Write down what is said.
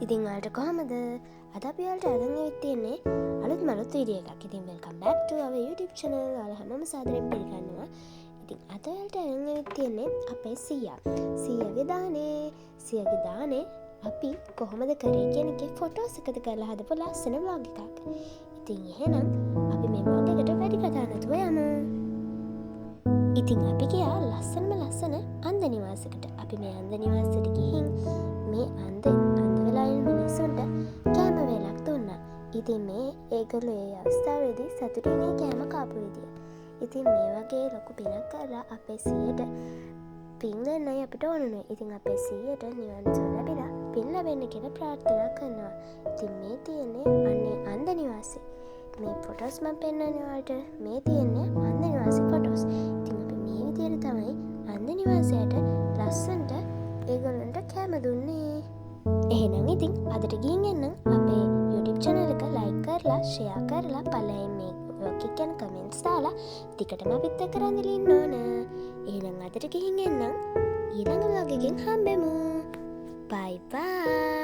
ඉතින් වලට කොහමද අද අපි වලට අරන් ඇවිත් තියෙන්නේ අලුත් මලුත් වීඩියෝ එකක්. ඉතින් welcome back to our YouTube channel. ඔයාලා හැමෝම සාදරයෙන් පිළිගන්නවා. ඉතින් අද වලට අරන් ඇවිත් තියෙන්නේ අපේ සීයාගේ දානේ අපි කොහොමද කරේ කියන එකේ ෆොටෝස් එකද කරලා හදපු ලස්සන vlog එකක්. ඉතින් එහෙනම් අපි මේ vlog එකට වැඩි කතා නැතුව යමු. ඉතින් අපි ගියා ලස්සන අන්ද නිවාසයකට. අපි මේ අන්ද නිවාසයට ගිහින් මේ අන්ද වෙලා ඉන්න මිනිස්සුන්ට කෑම වේලක් දුන්නා. ඉතින් මේ ඒගොල්ලෝ ඒ අවස්ථාවේදී සතුටින් ඒ කෑම කාපු විදිය. ඉතින් මේ වගේ ලොකු පිනක් කරලා අපේ සීයට පින් දෙන්නයි අපිට ඕනුනේ. ඉතින් අපේ සීයට නිවන් සුව ලැබිලා පින් ලැබෙන්න කියලා ප්‍රාර්ථනා කරනවා. ඉතින් මේ තියෙන්නේ අන්නේ අන්ද නිවාසේ. මේ ෆොටෝස් මම පෙන්නන්නේ ඔයාලට. මේ තියෙන්නේ අන්ද නිවාසේ ෆොටෝස්. ඉතින් අපි මේ විදියට තමයි අන්ද නිවාසයට ලස්සනට ඒගොල්ලන්ට කෑම දුන්නේ. එහෙනම් ඉතින් අදට ගිහින් එන්නම් අපේ YouTube channel එක like කරලා share කරලා පළවෙනි මේ vlog එක ගැන comments දාලා ටිකටම අපිත් එක්ක රැඳිලා ඉන්න ඕන. එහෙනම් අදට ගිහින් එන්නම් ඊළඟ vlog එකෙන් හම්බෙමු. Bye bye.